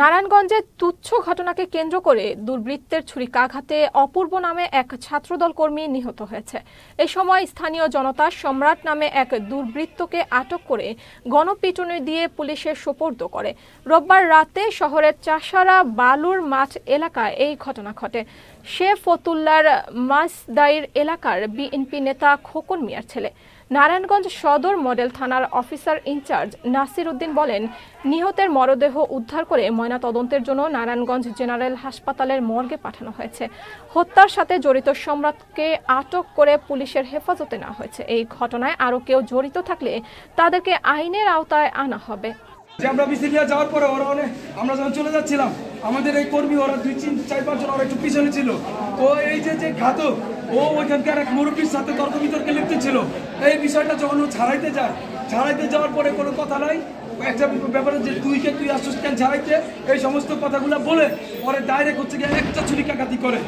নারায়ণগঞ্জে তুচ্ছ ঘটনাকে কেন্দ্র করে দুর্বৃত্তের ছুরিকাঘাতে অপূর্ব নামে এক ছাত্রদল কর্মী নিহত হয়েছে। এই সময় স্থানীয় জনতা সম্রাট নামে এক দুর্বৃত্তকে আটক করে গণপিটুনি দিয়ে পুলিশের সোপর্দ করে। রোববার রাতে শহরের চাষারা বালুর মাঠ এলাকায় এই ঘটনা ঘটে। ফতুল্লার মাসদাইর এলাকার বিএনপি নেতা খোকন মিয়ার ছেলে। নারায়ণগঞ্জ সদর মডেল থানার অফিসার ইনচার্জ নাসির উদ্দিন বলেন, নিহতের মরদেহ উদ্ধার করে ময়নাতদন্তের জন্য নারায়ণগঞ্জ জেনারেল হাসপাতালের মর্গে পাঠানো হয়েছে। হত্যার সাথে জড়িত সম্রাটকে আটক করে পুলিশের হেফাজতে নেওয়া হয়েছে। এই ঘটনায় আরও কেউ জড়িত থাকলে তাদেরকে আইনের আওতায় আনা হবে। আমরা বিসিলিয়া যাওয়ার পরে আমরা যখন চলে যাচ্ছিলাম, আমাদের এই কর্মী ওরা 2-4-5 জন ওরা একটু পিছনে ছিল। তো এই যে ঘাতক ও ওইখানকার এক মুরব্বীর সাথে তর্ক বিতর্কে লিপ্ত ছিল। এই বিষয়টা যখন ও ছাড়াইতে যাওয়ার পরে কোনো কথা নাই, একটা ব্যাপারে যে তুই আসছিস কেন ছাড়াইতে, এই সমস্ত কথাগুলো বলে পরে ডাইরেক্ট হচ্ছে গিয়ে একটা ছুরিকাঘাতি করে।